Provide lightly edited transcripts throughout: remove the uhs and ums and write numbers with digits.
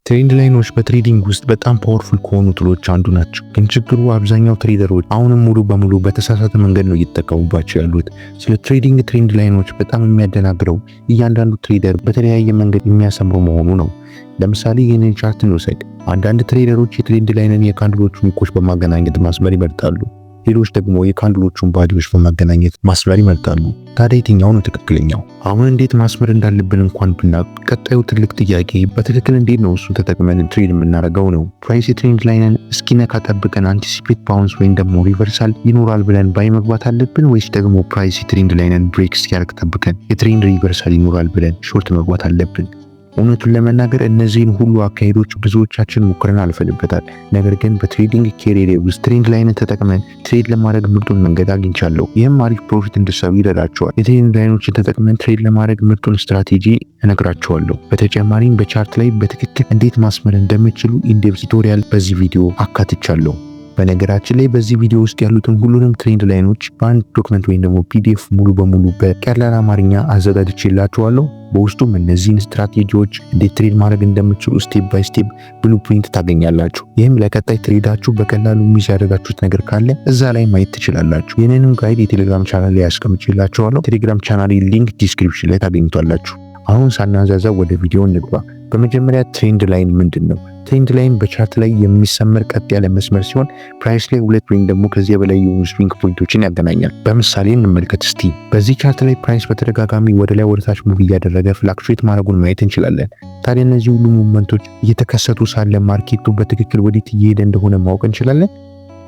ትሬንድ ላይኖች በትሬዲንግ ውስጥ በጣም ፓወርፉል ከሆኑ ቱሎች አንዱ ናቸው። ግን ችግሩ አብዛኛው ትሬደሮች አሁንም ሙሉ በሙሉ በተሳሳተ መንገድ ነው እየተጠቀሙባቸው ያሉት። ስለ ትሬዲንግ ትሬንድ ላይኖች በጣም የሚያደናግረው እያንዳንዱ ትሬደር በተለያየ መንገድ የሚያሰምሩ መሆኑ ነው። ለምሳሌ ይህንን ቻርት እንውሰድ። አንዳንድ ትሬደሮች የትሬንድ ላይንን የካንድሎቹን ዊኮች በማገናኘት ማስመር ይመርጣሉ። ሌሎች ደግሞ የካንድሎቹን ባዲዎች በማገናኘት ማስመር ይመርጣሉ። ታዲያ የትኛው ነው ትክክለኛው? አሁን እንዴት ማስመር እንዳለብን እንኳን ብናውቅ፣ ቀጣዩ ትልቅ ጥያቄ በትክክል እንዴት ነው እሱን ተጠቅመን ትሬድ የምናደርገው ነው። ፕራይስ የትሬንድ ላይንን እስኪነካ ጠብቀን አንቲሲፔት ባውንስ ወይም ደግሞ ሪቨርሳል ይኖራል ብለን ባይ መግባት አለብን ወይስ ደግሞ ፕራይስ የትሬንድ ላይንን ብሬክ እስኪያደርግ ጠብቀን የትሬንድ ሪቨርሳል ይኖራል ብለን ሾርት መግባት አለብን? እውነቱን ለመናገር እነዚህን ሁሉ አካሄዶች ብዙዎቻችን ሞክረን አልፈንበታል። ነገር ግን በትሬዲንግ ኬሪየር ውስጥ ትሬንድ ላይንን ተጠቅመን ትሬድ ለማድረግ ምርጡን መንገድ አግኝቻለሁ። ይህም አሪፍ ፕሮፊት እንዲሰሩ ይረዳቸዋል። የትሬንድ ላይኖችን ተጠቅመን ትሬድ ለማድረግ ምርጡን ስትራቴጂ እነግራቸዋለሁ። በተጨማሪም በቻርት ላይ በትክክል እንዴት ማስመር እንደምችሉ ኢንዴፕዝ ቱቶሪያል በዚህ ቪዲዮ አካትቻለሁ። በነገራችን ላይ በዚህ ቪዲዮ ውስጥ ያሉትን ሁሉንም ትሬንድ ላይኖች በአንድ ዶክመንት ወይም ደግሞ ፒዲኤፍ ሙሉ በሙሉ በቀላል አማርኛ አዘጋጅቼላችኋለሁ። በውስጡም እነዚህን ስትራቴጂዎች እንዴት ትሬድ ማድረግ እንደምትችሉ ስቴፕ ባይ ስቴፕ ብሉፕሪንት ታገኛላችሁ። ይህም ለቀጣይ ትሬዳችሁ በቀላሉ ሚስ ያደረጋችሁት ነገር ካለ እዛ ላይ ማየት ትችላላችሁ። ይህንንም ጋይድ የቴሌግራም ቻናል ላይ ያስቀምጬላችኋለሁ። ቴሌግራም ቻናል ሊንክ ዲስክሪፕሽን ላይ ታገኙታላችሁ። አሁን ሳናዛዛ ወደ ቪዲዮ እንግባ። በመጀመሪያ ትሬንድ ላይን ምንድን ነው? ትሬንድ ላይን በቻርት ላይ የሚሰመር ቀጥ ያለ መስመር ሲሆን ፕራይስ ላይ ሁለት ወይም ደግሞ ከዚያ በላይ የሆኑ ስዊንግ ፖይንቶችን ያገናኛል። በምሳሌ እንመልከት እስቲ። በዚህ ቻርት ላይ ፕራይስ በተደጋጋሚ ወደ ላይ ወደ ታች ሙቭ እያደረገ ፍላክቹዌት ማድረጉን ማየት እንችላለን። ታዲያ እነዚህ ሁሉ ሙቭመንቶች እየተከሰቱ ሳለ ማርኬቱ በትክክል ወዴት እየሄደ እንደሆነ ማወቅ እንችላለን?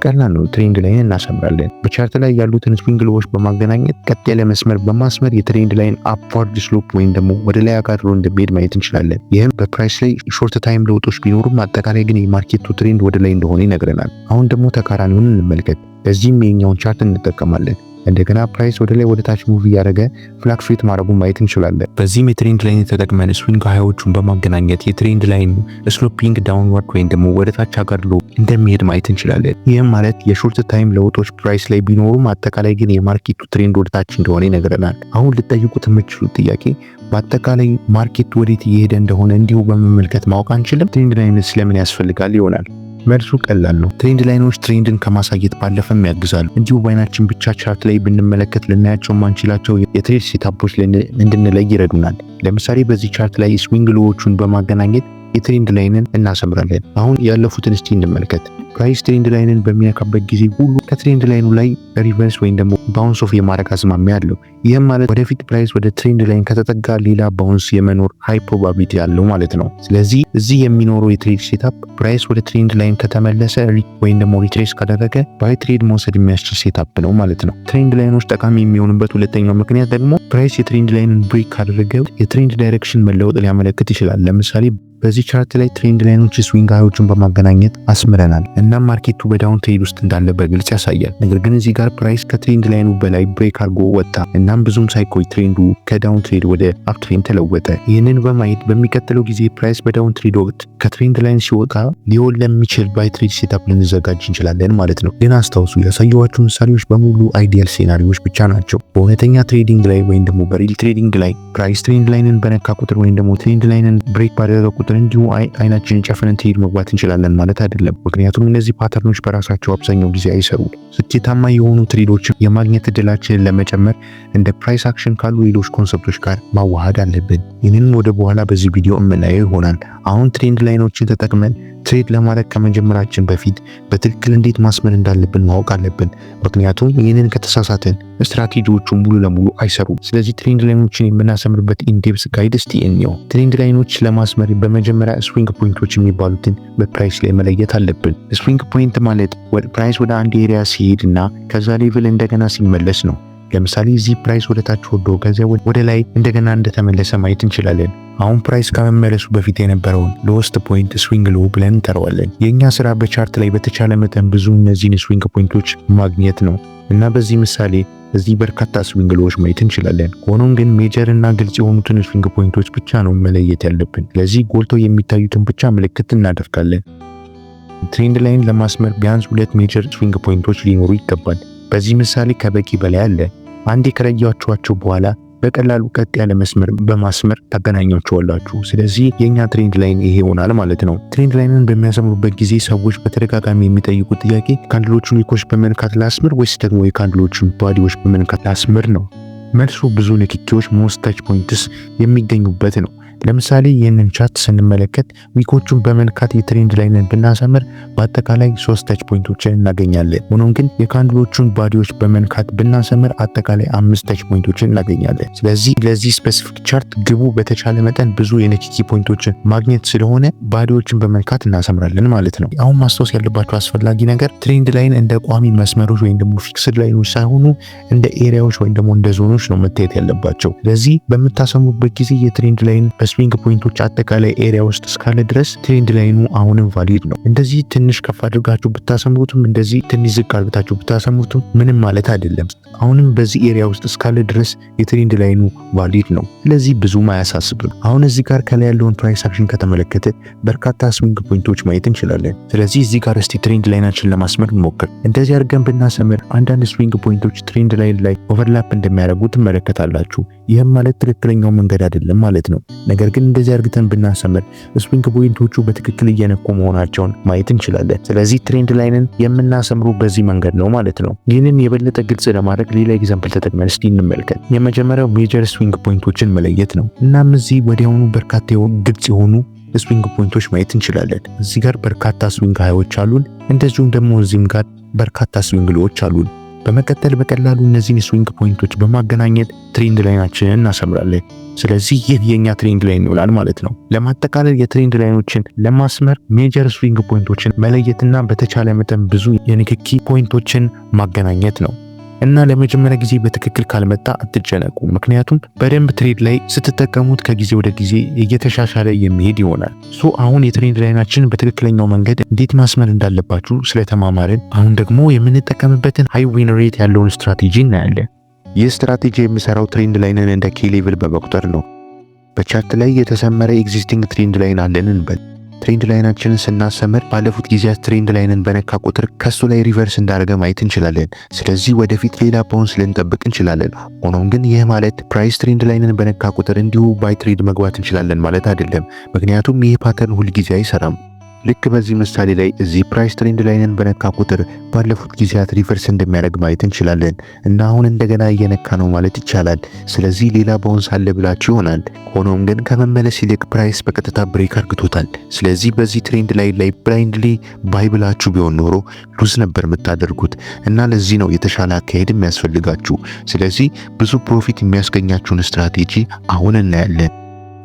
ቀላል ነው። ትሬንድ ላይን እናሰምራለን። በቻርት ላይ ያሉትን ስዊንግ ሎዎች በማገናኘት ቀጥ ያለ መስመር በማስመር የትሬንድ ላይን አፕዋርድ ስሎፕ ወይም ደግሞ ወደ ላይ አጋድሎ እንደሚሄድ ማየት እንችላለን። ይህም በፕራይስ ላይ ሾርት ታይም ለውጦች ቢኖሩም አጠቃላይ ግን የማርኬቱ ትሬንድ ወደ ላይ እንደሆነ ይነግረናል። አሁን ደግሞ ተቃራኒውን እንመልከት። በዚህም የኛውን ቻርት እንጠቀማለን። እንደገና ፕራይስ ወደ ላይ ወደ ታች ሙቭ እያደረገ ፍላክቹዌት ማድረጉን ማየት እንችላለን። በዚህም የትሬንድ ላይን ተጠቅመን ስዊንግ ሃይዎቹን በማገናኘት የትሬንድ ላይን ስሎፒንግ ዳውንዋርድ ወይም ደግሞ ወደ ታች አጋድሎ እንደሚሄድ ማየት እንችላለን። ይህም ማለት የሾርት ታይም ለውጦች ፕራይስ ላይ ቢኖሩም አጠቃላይ ግን የማርኬቱ ትሬንድ ወደ ታች እንደሆነ ይነግረናል። አሁን ልጠይቁት የምትችሉት ጥያቄ በአጠቃላይ ማርኬት ወዴት እየሄደ እንደሆነ እንዲሁ በመመልከት ማወቅ አንችልም? ትሬንድ ላይን ስለምን ያስፈልጋል ይሆናል። መልሱ ቀላል ነው። ትሬንድ ላይኖች ትሬንድን ከማሳየት ባለፈም ያግዛሉ። እንዲሁ በአይናችን ብቻ ቻርት ላይ ብንመለከት ልናያቸው ማንችላቸው የትሬድ ሴታፖች እንድንለይ ይረዱናል። ለምሳሌ በዚህ ቻርት ላይ ስዊንግ ሎዎቹን በማገናኘት የትሬንድ ላይንን እናሰምራለን። አሁን ያለፉትን እስቲ እንመልከት። ፕራይስ ትሬንድ ላይንን በሚያካበት ጊዜ ሁሉ ከትሬንድ ላይኑ ላይ ሪቨርስ ወይም ደግሞ ባውንስ ኦፍ የማድረግ አዝማሚያ አለው። ይህም ማለት ወደፊት ፕራይስ ወደ ትሬንድ ላይን ከተጠጋ ሌላ ባውንስ የመኖር ሃይ ፕሮባቢሊቲ ያለው ማለት ነው። ስለዚህ እዚህ የሚኖረው የትሬድ ሴታፕ ፕራይስ ወደ ትሬንድ ላይን ከተመለሰ ወይም ደግሞ ሪትሬስ ካደረገ ባይ ትሬድ መውሰድ የሚያስችል ሴታፕ ነው ማለት ነው። ትሬንድ ላይኖች ጠቃሚ የሚሆኑበት ሁለተኛው ምክንያት ደግሞ ፕራይስ የትሬንድ ላይንን ብሬክ ካደረገ የትሬንድ ዳይሬክሽን መለወጥ ሊያመለክት ይችላል። ለምሳሌ በዚህ ቻርት ላይ ትሬንድ ላይኖች ስዊንግ ሃዮችን በማገናኘት አስምረናል እና ማርኬቱ በዳውን ትሬድ ውስጥ እንዳለ በግልጽ ያሳያል። ነገር ግን እዚህ ጋር ፕራይስ ከትሬንድ ላይኑ በላይ ብሬክ አድርጎ ወጣ። እናም ብዙም ሳይቆይ ትሬንዱ ከዳውን ትሬድ ወደ አፕ ትሬንድ ተለወጠ። ይህንን በማየት በሚቀጥለው ጊዜ ፕራይስ በዳውን ትሬድ ወቅት ከትሬንድ ላይን ሲወጣ ሊሆን ለሚችል ባይ ትሬድ ሴታፕ ልንዘጋጅ እንችላለን ማለት ነው። ግን አስታውሱ፣ ያሳየኋችሁ ምሳሌዎች በሙሉ አይዲያል ሴናሪዎች ብቻ ናቸው። በእውነተኛ ትሬዲንግ ላይ ወይም ደግሞ በሪል ትሬዲንግ ላይ ፕራይስ ትሬንድ ላይንን በነካ ቁጥር ወይም ደግሞ ትሬንድ ላይንን ብሬክ ባደረገ ቁጥር እንዲሁ አይናችንን ጨፍነን ትሬድ መግባት እንችላለን ማለት አይደለም። ምክንያቱም እነዚህ ፓተርኖች በራሳቸው አብዛኛው ጊዜ አይሰሩም። ስኬታማ የሆኑ ትሬዶችን የማግኘት እድላችንን ለመጨመር እንደ ፕራይስ አክሽን ካሉ ሌሎች ኮንሰፕቶች ጋር ማዋሃድ አለብን። ይህንን ወደ በኋላ በዚህ ቪዲዮ የምናየው ይሆናል። አሁን ትሬንድ ላይኖችን ተጠቅመን ትሬድ ለማድረግ ከመጀመራችን በፊት በትክክል እንዴት ማስመር እንዳለብን ማወቅ አለብን። ምክንያቱም ይህንን ከተሳሳተን ስትራቴጂዎቹ ሙሉ ለሙሉ አይሰሩም። ስለዚህ ትሬንድ ላይኖችን የምናሰምርበት ኢንዴፕስ ጋይድ እስቲ እንየው። ትሬንድ ላይኖች ለማስመር በመጀመሪያ ስዊንግ ፖይንቶች የሚባሉትን በፕራይስ ላይ መለየት አለብን። ስዊንግ ፖይንት ማለት ፕራይስ ወደ አንድ ኤሪያ ሲሄድ እና ከዛ ሌቭል እንደገና ሲመለስ ነው። ለምሳሌ እዚህ ፕራይስ ወደ ታች ወርዶ ከዚያ ወደ ላይ እንደገና እንደተመለሰ ማየት እንችላለን። አሁን ፕራይስ ከመመለሱ በፊት የነበረውን ሎስት ፖይንት ስዊንግ ሎ ብለን እንጠራዋለን። የኛ ስራ በቻርት ላይ በተቻለ መጠን ብዙ እነዚህን ስዊንግ ፖይንቶች ማግኘት ነው እና በዚህ ምሳሌ እዚህ በርካታ ስዊንግ ሎዎች ማየት እንችላለን። ሆኖም ግን ሜጀር እና ግልጽ የሆኑትን ስዊንግ ፖይንቶች ብቻ ነው መለየት ያለብን። ለዚህ ጎልተው የሚታዩትን ብቻ ምልክት እናደርጋለን። ትሬንድ ላይን ለማስመር ቢያንስ ሁለት ሜጀር ስዊንግ ፖይንቶች ሊኖሩ ይገባል። በዚህ ምሳሌ ከበቂ በላይ አለ። አንዴ ከለያችኋቸው በኋላ በቀላሉ ቀጥ ያለ መስመር በማስመር ታገናኛቸዋላችሁ። ስለዚህ የኛ ትሬንድ ላይን ይሄ ይሆናል ማለት ነው። ትሬንድ ላይንን በሚያሰምሩበት ጊዜ ሰዎች በተደጋጋሚ የሚጠይቁት ጥያቄ ካንድሎቹን ዊኮች በመንካት ላስምር ወይስ ደግሞ የካንድሎቹን ባዲዎች በመንካት ላስምር ነው። መልሱ ብዙ ንክኪዎች ሞስት ታች ፖይንትስ የሚገኙበት ነው። ለምሳሌ ይህንን ቻርት ስንመለከት ዊኮቹን በመንካት የትሬንድ ላይንን ብናሰምር በአጠቃላይ 3 ታች ፖይንቶችን እናገኛለን። ሆኖም ግን የካንድሎቹን ባዲዎች በመንካት ብናሰምር አጠቃላይ 5 ታች ፖይንቶችን እናገኛለን። ስለዚህ ለዚህ ስፔሲፊክ ቻርት ግቡ በተቻለ መጠን ብዙ የንክኪ ፖይንቶችን ማግኘት ስለሆነ ባዲዎችን በመንካት እናሰምራለን ማለት ነው። አሁን ማስታወስ ያለባቸው አስፈላጊ ነገር ትሬንድ ላይን እንደ ቋሚ መስመሮች ወይም ደግሞ ፊክስድ ላይኖች ሳይሆኑ እንደ ኤሪያዎች ወይም ደግሞ እንደ ዞኖች ነው መታየት ያለባቸው። ስለዚህ በምታሰምሩበት ጊዜ የትሬንድ ላይን ስዊንግ ፖይንቶች አጠቃላይ ኤሪያ ውስጥ እስካለ ድረስ ትሬንድ ላይኑ አሁንም ቫሊድ ነው። እንደዚህ ትንሽ ከፍ አድርጋችሁ ብታሰምሩትም እንደዚህ ትንሽ ዝቅ አድርጋችሁ ብታሰምሩትም ምንም ማለት አይደለም። አሁንም በዚህ ኤሪያ ውስጥ እስካለ ድረስ የትሬንድ ላይኑ ቫሊድ ነው። ስለዚህ ብዙም አያሳስብም። አሁን እዚህ ጋር ከላይ ያለውን ፕራይስ አክሽን ከተመለከተ በርካታ ስዊንግ ፖይንቶች ማየት እንችላለን። ስለዚህ እዚህ ጋር እስቲ ትሬንድ ላይናችን ለማስመር እንሞክር። እንደዚህ አድርገን ብናሰምር አንዳንድ ስዊንግ ፖይንቶች ትሬንድ ላይን ላይ ኦቨርላፕ እንደሚያደርጉ ትመለከታላችሁ። ይህም ማለት ትክክለኛው መንገድ አይደለም ማለት ነው። ነገር ግን እንደዚህ አድርገን ብናሰምር ስዊንግ ፖይንቶቹ በትክክል እየነኩ መሆናቸውን ማየት እንችላለን። ስለዚህ ትሬንድ ላይንን የምናሰምሩ በዚህ መንገድ ነው ማለት ነው። ይህንን የበለጠ ግልጽ ለማድረግ ሌላ ኤግዛምፕል ተጠቅመን እስቲ እንመልከት። የመጀመሪያው ሜጀር ስዊንግ ፖይንቶችን መለየት ነው። እናም እዚህ ወዲያውኑ በርካታ ግልጽ የሆኑ ስዊንግ ፖይንቶች ማየት እንችላለን። እዚህ ጋር በርካታ ስዊንግ ሃዮች አሉን፣ እንደዚሁም ደግሞ እዚህም ጋር በርካታ ስዊንግ ሎዎች አሉን። በመቀጠል በቀላሉ እነዚህን ስዊንግ ፖይንቶች በማገናኘት ትሬንድ ላይናችንን እናሰምራለን። ስለዚህ ይህ የኛ ትሬንድ ላይን ይሆናል ማለት ነው። ለማጠቃለል የትሬንድ ላይኖችን ለማስመር ሜጀር ስዊንግ ፖይንቶችን መለየትና በተቻለ መጠን ብዙ የንክኪ ፖይንቶችን ማገናኘት ነው። እና ለመጀመሪያ ጊዜ በትክክል ካልመጣ አትጨነቁ፣ ምክንያቱም በደንብ ትሬድ ላይ ስትጠቀሙት ከጊዜ ወደ ጊዜ እየተሻሻለ የሚሄድ ይሆናል። አሁን የትሬንድ ላይናችን በትክክለኛው መንገድ እንዴት ማስመር እንዳለባችሁ ስለተማማርን አሁን ደግሞ የምንጠቀምበትን ሃይ ዊን ሬት ያለውን ስትራቴጂ እናያለን። ይህ ስትራቴጂ የሚሰራው ትሬንድ ላይንን እንደ ኪ ሌቭል በመቁጠር ነው። በቻርት ላይ የተሰመረ ኤግዚስቲንግ ትሬንድ ላይን አለን እንበል። ትሬንድ ላይናችንን ስናሰምር ባለፉት ጊዜያት ትሬንድ ላይንን በነካ ቁጥር ከሱ ላይ ሪቨርስ እንዳደረገ ማየት እንችላለን። ስለዚህ ወደፊት ሌላ ባውንስ ልንጠብቅ እንችላለን። ሆኖም ግን ይህ ማለት ፕራይስ ትሬንድ ላይንን በነካ ቁጥር እንዲሁ ባይ ትሬድ መግባት እንችላለን ማለት አይደለም። ምክንያቱም ይህ ፓተርን ሁል ጊዜ አይሰራም። ልክ በዚህ ምሳሌ ላይ እዚህ ፕራይስ ትሬንድ ላይንን በነካ ቁጥር ባለፉት ጊዜያት ሪቨርስ እንደሚያደርግ ማየት እንችላለን እና አሁን እንደገና እየነካ ነው ማለት ይቻላል። ስለዚህ ሌላ ባውንስ አለ ብላችሁ ይሆናል። ሆኖም ግን ከመመለስ ይልቅ ፕራይስ በቀጥታ ብሬክ አርግቶታል። ስለዚህ በዚህ ትሬንድ ላይ ብላይንድሊ ባይ ብላችሁ ቢሆን ኖሮ ሉዝ ነበር የምታደርጉት እና ለዚህ ነው የተሻለ አካሄድ የሚያስፈልጋችሁ። ስለዚህ ብዙ ፕሮፊት የሚያስገኛችሁን ስትራቴጂ አሁን እናያለን።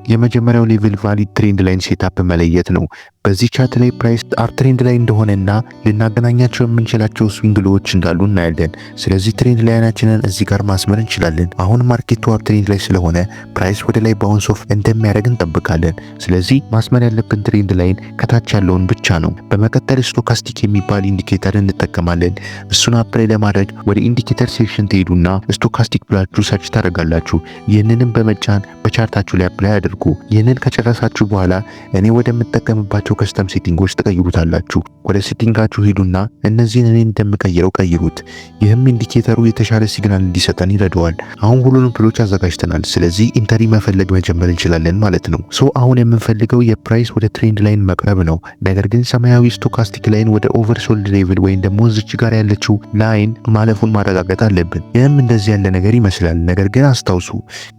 የመጀመሪያው ሌቭል ቫሊድ ትሬንድ ላይን ሴትአፕ መለየት ነው። በዚህ ቻርት ላይ ፕራይስ አር ትሬንድ ላይ እንደሆነና ልናገናኛቸው የምንችላቸው ስዊንግ ሎዎች እንዳሉ እናያለን። ስለዚህ ትሬንድ ላይናችንን እዚህ ጋር ማስመር እንችላለን። አሁን ማርኬቱ አር ትሬንድ ላይ ስለሆነ ፕራይስ ወደ ላይ ባውንስ ኦፍ እንደሚያደርግ እንጠብቃለን። ስለዚህ ማስመር ያለብን ትሬንድ ላይን ከታች ያለውን ብቻ ነው። በመቀጠል ስቶካስቲክ የሚባል ኢንዲኬተር እንጠቀማለን። እሱን አፕላይ ለማድረግ ወደ ኢንዲኬተር ሴክሽን ትሄዱና ስቶካስቲክ ብላችሁ ሰርች ታደርጋላችሁ። ይህንንም በመጫን በቻርታችሁ ላይ አፕላይ አድርጉ። ይህንን ከጨረሳችሁ በኋላ እኔ ወደምጠቀምባቸው ከስተም ሴቲንጎች ተቀይሩታላችሁ። ወደ ሴቲንጋችሁ ሄዱና እነዚህን እኔ እንደምቀይረው ቀይሩት። ይህም ኢንዲኬተሩ የተሻለ ሲግናል እንዲሰጠን ይረዳዋል። አሁን ሁሉንም ፕሎች አዘጋጅተናል። ስለዚህ ኢንተሪ መፈለግ መጀመር እንችላለን ማለት ነው። አሁን የምንፈልገው የፕራይስ ወደ ትሬንድ ላይን መቅረብ ነው። ነገር ግን ሰማያዊ ስቶካስቲክ ላይን ወደ ኦቨርሶልድ ሌቭል ወይም ደግሞ እዚች ጋር ያለችው ላይን ማለፉን ማረጋገጥ አለብን። ይህም እንደዚህ ያለ ነገር ይመስላል። ነገር ግን አስታውሱ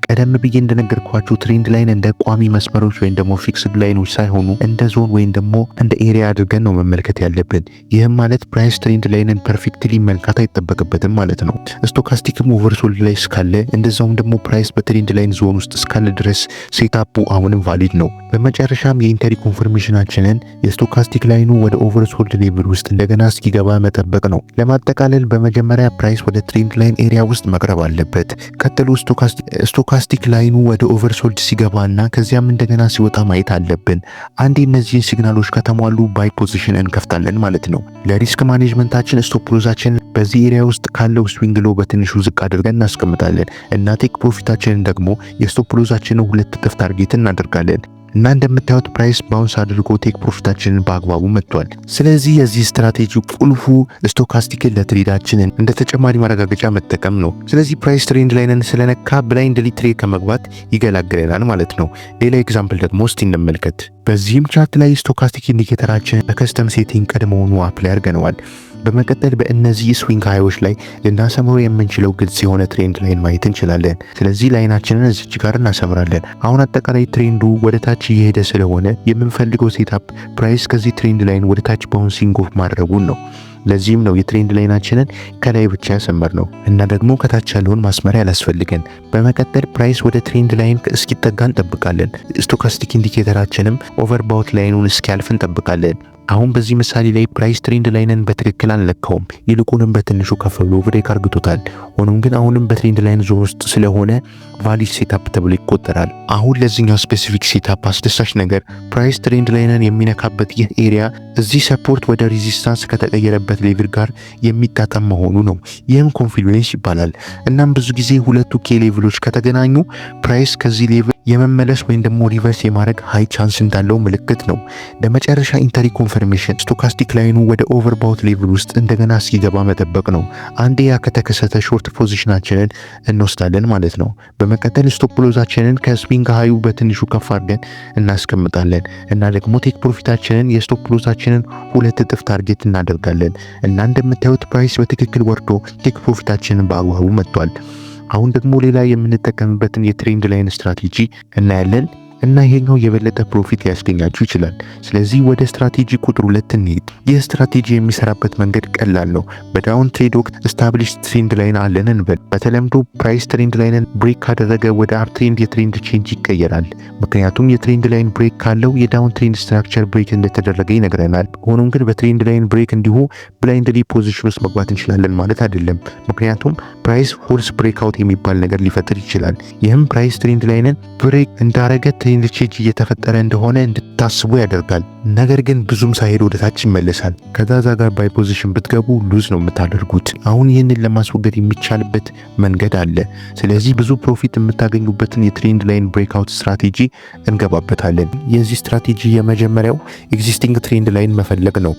ቀደም ብዬ እንደነገርኳችሁ ትሬንድ ላይን እንደ ቋሚ መስመሮች ወይም ደግሞ ፊክስድ ላይኖች ሳይሆኑ እንደ ዞን ወይም ደግሞ እንደ ኤሪያ አድርገን ነው መመልከት ያለብን። ይህም ማለት ፕራይስ ትሬንድ ላይንን ፐርፌክትሊ መልካት አይጠበቅበትም ማለት ነው። ስቶካስቲክም ኦቨርሶልድ ላይ እስካለ እንደዛውም ደግሞ ፕራይስ በትሬንድ ላይን ዞን ውስጥ እስካለ ድረስ ሴታፑ አሁንም ቫሊድ ነው። በመጨረሻም የኢንተሪ ኮንፈርሜሽናችንን የስቶካስቲክ ላይኑ ወደ ኦቨርሶልድ ሌቭል ውስጥ እንደገና እስኪገባ መጠበቅ ነው። ለማጠቃለል በመጀመሪያ ፕራይስ ወደ ትሬንድ ላይን ኤሪያ ውስጥ መቅረብ አለበት። ቀጥሎ ስቶካስቲክ ላይኑ ወደ ኦቨርሶልድ ሲገባና ከዚያም እንደገና ሲወጣ ማየት አለብን። አንዴ እነዚህን ሲግናሎች ከተሟሉ ባይ ፖዚሽን እንከፍታለን ማለት ነው። ለሪስክ ማኔጅመንታችን ስቶፕ ሎዛችንን በዚህ ኤሪያ ውስጥ ካለው ስዊንግ ሎ በትንሹ ዝቅ አድርገን እናስቀምጣለን እና ቴክ ፕሮፊታችንን ደግሞ የስቶፕ ሎዛችንን 2 እጥፍ ታርጌት እናደርጋለን። እና እንደምታዩት ፕራይስ ባውንስ አድርጎ ቴክ ፕሮፊታችንን በአግባቡ መጥቷል። ስለዚህ የዚህ ስትራቴጂ ቁልፉ ስቶካስቲክን ለትሬዳችን እንደ ተጨማሪ ማረጋገጫ መጠቀም ነው። ስለዚህ ፕራይስ ትሬንድ ላይንን ስለነካ ብላይንድሊ ትሬድ ከመግባት ይገላግለናል ማለት ነው። ሌላ ኤግዛምፕል ደግሞ እስቲ እንመልከት። በዚህም ቻርት ላይ ስቶካስቲክ ኢንዲኬተራችን በከስተም ሴቲንግ ቀድሞውኑ አፕላይ አድርገነዋል። በመቀጠል በእነዚህ ስዊንግ ሃይዎች ላይ ልናሰምረው የምንችለው ግልጽ የሆነ ትሬንድ ላይን ማየት እንችላለን። ስለዚህ ላይናችንን እዚች ጋር እናሰምራለን። አሁን አጠቃላይ ትሬንዱ ወደ ታች እየሄደ ስለሆነ የምንፈልገው ሴታፕ ፕራይስ ከዚህ ትሬንድ ላይን ወደ ታች ባውንሲንግ ኦፍ ማድረጉን ነው። ለዚህም ነው የትሬንድ ላይናችንን ከላይ ብቻ ያሰመርነው እና ደግሞ ከታች ያለውን ማስመሪያ ያላስፈልገን። በመቀጠል ፕራይስ ወደ ትሬንድ ላይን እስኪጠጋ እንጠብቃለን። ስቶካስቲክ ኢንዲኬተራችንም ኦቨርባውት ላይኑን እስኪያልፍ እንጠብቃለን። አሁን በዚህ ምሳሌ ላይ ፕራይስ ትሬንድ ላይንን በትክክል አንለካውም፣ ይልቁንም በትንሹ ከፍ ብሎ ብሬክ አርግቶታል። ሆኖም ግን አሁንም በትሬንድ ላይን ዞን ውስጥ ስለሆነ ቫሊድ ሴታፕ ተብሎ ይቆጠራል። አሁን ለዚህኛው ስፔሲፊክ ሴታፕ አስደሳች ነገር ፕራይስ ትሬንድ ላይንን የሚነካበት ይህ ኤሪያ እዚህ ሰፖርት ወደ ሬዚስታንስ ከተቀየረበት ሌቭል ጋር የሚጣጣም መሆኑ ነው። ይህም ኮንፊደንስ ይባላል። እናም ብዙ ጊዜ ሁለቱ ኬ ሌቭሎች ከተገናኙ ፕራይስ ከዚህ ሌቭል የመመለስ ወይም ደግሞ ሪቨርስ የማድረግ ሃይ ቻንስ እንዳለው ምልክት ነው። ለመጨረሻ ኢንተሪ ኮንፈርሜሽን ስቶካስቲክ ላይኑ ወደ ኦቨርባውት ሌቭል ውስጥ እንደገና እስኪገባ መጠበቅ ነው። አንዴ ያ ከተከሰተ ሾርት ፖዚሽናችንን እንወስዳለን ማለት ነው። በመቀጠል ስቶፕ ሎዛችንን ከስዊንግ ሃዩ በትንሹ ከፍ አድርገን እናስቀምጣለን እና ደግሞ ቴክ ፕሮፊታችንን የስቶፕ ሎዛችንን 2 እጥፍ ታርጌት እናደርጋለን እና እንደምታዩት ፕራይስ በትክክል ወርዶ ቴክ ፕሮፊታችንን በአግባቡ መጥቷል። አሁን ደግሞ ሌላ የምንጠቀምበትን የትሬንድ ላይን ስትራቴጂ እናያለን እና ይሄኛው የበለጠ ፕሮፊት ሊያስገኛችሁ ይችላል። ስለዚህ ወደ ስትራቴጂ ቁጥር 2 እንሂድ። ይህ ስትራቴጂ የሚሰራበት መንገድ ቀላል ነው። በዳውን ትሬድ ወቅት ስታብሊሽድ ትሬንድ ላይን አለን እንበል። በተለምዶ ፕራይስ ትሬንድ ላይንን ብሬክ ካደረገ ወደ አፕ ትሬንድ የትሬንድ ቼንጅ ይቀየራል። ምክንያቱም የትሬንድ ላይን ብሬክ ካለው የዳውን ትሬንድ ስትራክቸር ብሬክ እንደተደረገ ይነግረናል። ሆኖም ግን በትሬንድ ላይን ብሬክ እንዲሁ ብላይንድሊ ፖዚሽን ውስጥ መግባት እንችላለን ማለት አይደለም። ምክንያቱም ፕራይስ ፎልስ ብሬክአውት የሚባል ነገር ሊፈጥር ይችላል። ይህም ፕራይስ ትሬንድ ላይንን ብሬክ እንዳረገ ትሬንድ ቼንጅ እየተፈጠረ እንደሆነ እንድታስቡ ያደርጋል። ነገር ግን ብዙም ሳይሄድ ወደ ታች ይመለሳል። ከዛዛ ጋር ባይ ፖዚሽን ብትገቡ ሉዝ ነው የምታደርጉት። አሁን ይህንን ለማስወገድ የሚቻልበት መንገድ አለ። ስለዚህ ብዙ ፕሮፊት የምታገኙበትን የትሬንድ ላይን ብሬክአውት ስትራቴጂ እንገባበታለን። የዚህ ስትራቴጂ የመጀመሪያው ኤግዚስቲንግ ትሬንድ ላይን መፈለግ ነው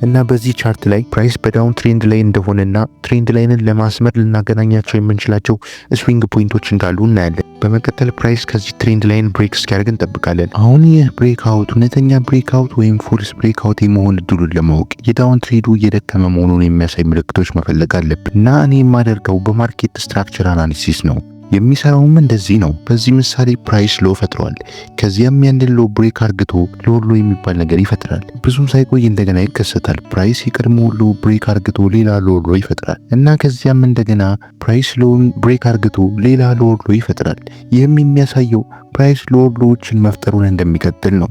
እና በዚህ ቻርት ላይ ፕራይስ በዳውን ትሬንድ ላይ እንደሆነና ትሬንድ ላይንን ለማስመር ልናገናኛቸው የምንችላቸው ስዊንግ ፖይንቶች እንዳሉ እናያለን። በመቀጠል ፕራይስ ከዚህ ትሬንድ ላይን ብሬክ እስኪያደርግ እንጠብቃለን። አሁን ይህ ብሬክአውት እውነተኛ ብሬክአውት ወይም ፎልስ ብሬክአውት የመሆን እድሉን ለማወቅ የዳውን ትሬዱ እየደከመ መሆኑን የሚያሳይ ምልክቶች መፈለግ አለብን እና እኔ የማደርገው በማርኬት ስትራክቸር አናሊሲስ ነው። የሚሰራውም እንደዚህ ነው። በዚህ ምሳሌ ፕራይስ ሎ ፈጥሯል። ከዚያም ያንን ሎ ብሬክ አርግቶ ሎሎ የሚባል ነገር ይፈጥራል። ብዙም ሳይቆይ እንደገና ይከሰታል። ፕራይስ የቀድሞ ሎ ብሬክ አርግቶ ሌላ ሎሎ ይፈጥራል እና ከዚያም እንደገና ፕራይስ ሎን ብሬክ አርግቶ ሌላ ሎሎ ይፈጥራል። ይህም የሚያሳየው ፕራይስ ሎዎችን መፍጠሩን እንደሚቀጥል ነው።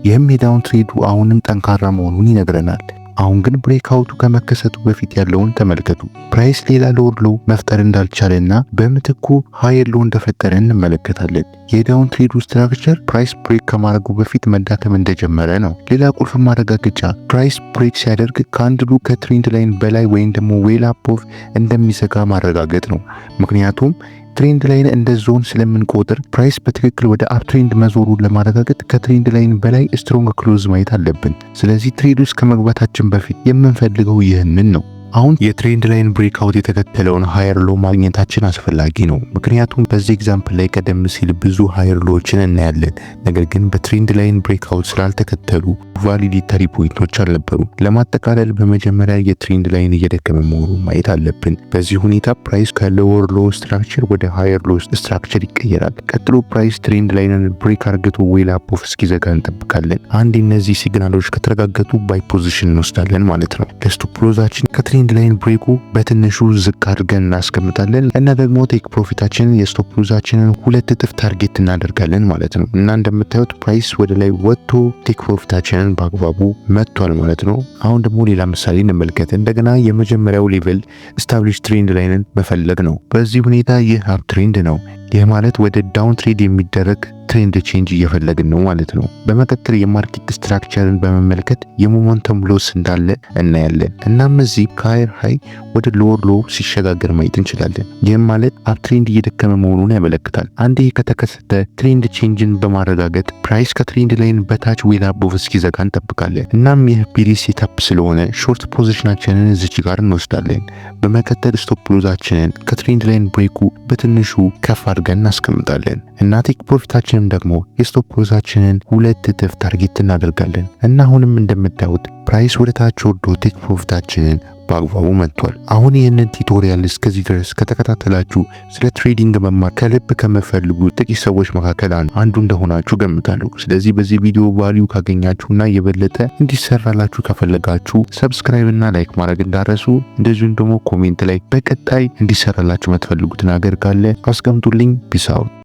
ይህም የዳውን ትሬዱ አሁንም ጠንካራ መሆኑን ይነግረናል። አሁን ግን ብሬክአውቱ ከመከሰቱ በፊት ያለውን ተመልከቱ። ፕራይስ ሌላ ሎወር ሎ መፍጠር እንዳልቻለና በምትኩ ሃየር ሎ እንደፈጠረ እንመለከታለን። የዳውን ትሬዱ ስትራክቸር ፕራይስ ብሬክ ከማድረጉ በፊት መዳከም እንደጀመረ ነው። ሌላ ቁልፍ ማረጋገጫ ፕራይስ ብሬክ ሲያደርግ ካንድሉ ከትሬንድ ላይን በላይ ወይም ደግሞ ዌል አፖፍ እንደሚዘጋ ማረጋገጥ ነው። ምክንያቱም ትሬንድ ላይን እንደ ዞን ስለምንቆጥር ፕራይስ በትክክል ወደ አፕ ትሬንድ መዞሩን ለማረጋገጥ ከትሬንድ ላይን በላይ ስትሮንግ ክሎዝ ማየት አለብን። ስለዚህ ትሬድ ውስጥ ከመግባታችን በፊት የምንፈልገው ይህንን ነው። አሁን የትሬንድ ላይን ብሬክአውት የተከተለውን ሃየር ሎ ማግኘታችን አስፈላጊ ነው። ምክንያቱም በዚህ ኤግዛምፕል ላይ ቀደም ሲል ብዙ ሃየር ሎዎችን እናያለን። ነገር ግን በትሬንድ ላይን ብሬክአውት ስላልተከተሉ ቫሊዲተሪ ፖይንቶች አልነበሩ። ለማጠቃለል በመጀመሪያ የትሬንድ ላይን እየደከመ መሆኑን ማየት አለብን። በዚህ ሁኔታ ፕራይስ ከሎወር ሎ ስትራክቸር ወደ ሃየር ሎ ስትራክቸር ይቀየራል። ቀጥሎ ፕራይስ ትሬንድ ላይንን ብሬክ አርግቶ ዌል አፕ ኦፍ እስኪዘጋ እንጠብቃለን። አንድ እነዚህ ሲግናሎች ከተረጋገጡ ባይ ፖዚሽን እንወስዳለን ማለት ነው። ለስቶፕ ሎዛችን ከትሬንድ ላይን ብሬኩ በትንሹ ዝቅ አድርገን እናስቀምጣለን እና ደግሞ ቴክ ፕሮፊታችንን የስቶፕ ሎዛችንን 2 እጥፍ ታርጌት እናደርጋለን ማለት ነው። እና እንደምታዩት ፕራይስ ወደ ላይ ወጥቶ ቴክ ፕሮፊታችንን በአግባቡ መጥቷል ማለት ነው። አሁን ደግሞ ሌላ ምሳሌ እንመልከት። እንደገና የመጀመሪያው ሌቭል ስታብሊሽ ትሬንድ ላይንን መፈለግ ነው። በዚህ ሁኔታ ይህ አፕ ትሬንድ ነው። ይህ ማለት ወደ ዳውን ትሬድ የሚደረግ ትሬንድ ቼንጅ እየፈለግን ነው ማለት ነው። በመቀጠል የማርኬት ስትራክቸርን በመመልከት የሞመንተም ሎስ እንዳለ እናያለን። እናም እዚህ ከሃየር ሃይ ወደ ሎወር ሎ ሲሸጋገር ማየት እንችላለን። ይህም ማለት አፕ ትሬንድ እየደከመ መሆኑን ያመለክታል። አንዴ ከተከሰተ ትሬንድ ቼንጅን በማረጋገጥ ፕራይስ ከትሬንድ ላይን በታች ዌል አቦቭ እስኪዘጋ እንጠብቃለን። እናም ይህ ቤሪሽ ሴታፕ ስለሆነ ሾርት ፖዚሽናችንን እዚች ጋር እንወስዳለን። በመቀጠል ስቶፕ ሎዛችንን ከትሬንድ ላይን ብሬኩ በትንሹ ከፍ አድርገን እናስቀምጣለን እና ቴክ ፕሮፊታችንን ደግሞ የስቶፕ ሎዛችንን 2 እጥፍ ታርጌት እናደርጋለን እና አሁንም እንደምታዩት ፕራይስ ወደ ታች ወርዶ ቴክ ፕሮፊታችንን በአግባቡ መጥቷል። አሁን ይህንን ቱቶሪያል እስከዚህ ድረስ ከተከታተላችሁ ስለ ትሬዲንግ መማር ከልብ ከመፈልጉ ጥቂት ሰዎች መካከል አንዱ እንደሆናችሁ ገምታለሁ። ስለዚህ በዚህ ቪዲዮ ቫልዩ ካገኛችሁና የበለጠ እንዲሰራላችሁ ከፈለጋችሁ ሰብስክራይብ እና ላይክ ማድረግ እንዳረሱ፣ እንደዚሁም ደግሞ ኮሜንት ላይ በቀጣይ እንዲሰራላችሁ የምትፈልጉት ነገር ካለ አስቀምጡልኝ። ፒስ አውት።